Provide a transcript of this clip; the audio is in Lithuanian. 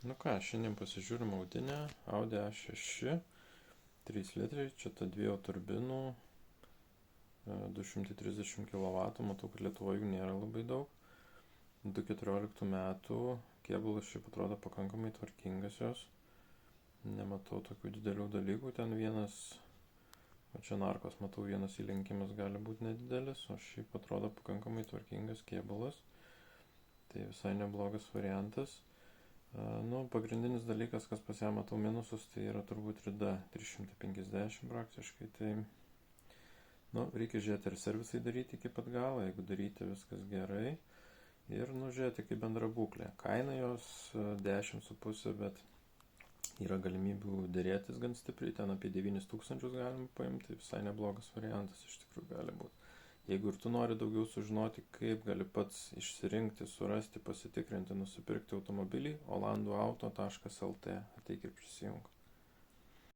Nu ką, šiandien pasižiūrim audinę Audi A6, 3 litrai, čia ta dviejų turbinų, 230 kW, matau, kad Lietuvoje jų nėra labai daug. 2014 metų, kėbulas šiaip atrodo pakankamai tvarkingas jos, nematau tokių didelių dalykų, ten vienas, o čia narkos, matau, vienas įlenkimas gali būti nedidelis, o šiaip atrodo pakankamai tvarkingas kėbulas, tai visai neblogas variantas. Pagrindinis dalykas, kas pas ją matau minusus, tai yra turbūt rida 350 praktiškai, tai reikia žiūrėti, ar servisai daryti iki pat galo, jeigu daryti viskas gerai, ir žiūrėti kaip bendra būklė. Kaina jos 10,5, bet yra galimybių dėrėtis gan stipriai, ten apie 9000 galim paimti, tai visai neblogas variantas iš tikrųjų gali būti. Jeigu ir tu nori daugiau sužinoti, kaip gali pats išsirinkti, surasti, pasitikrinti, nusipirkti automobilį, olanduauto.lt, ateik ir prisijung.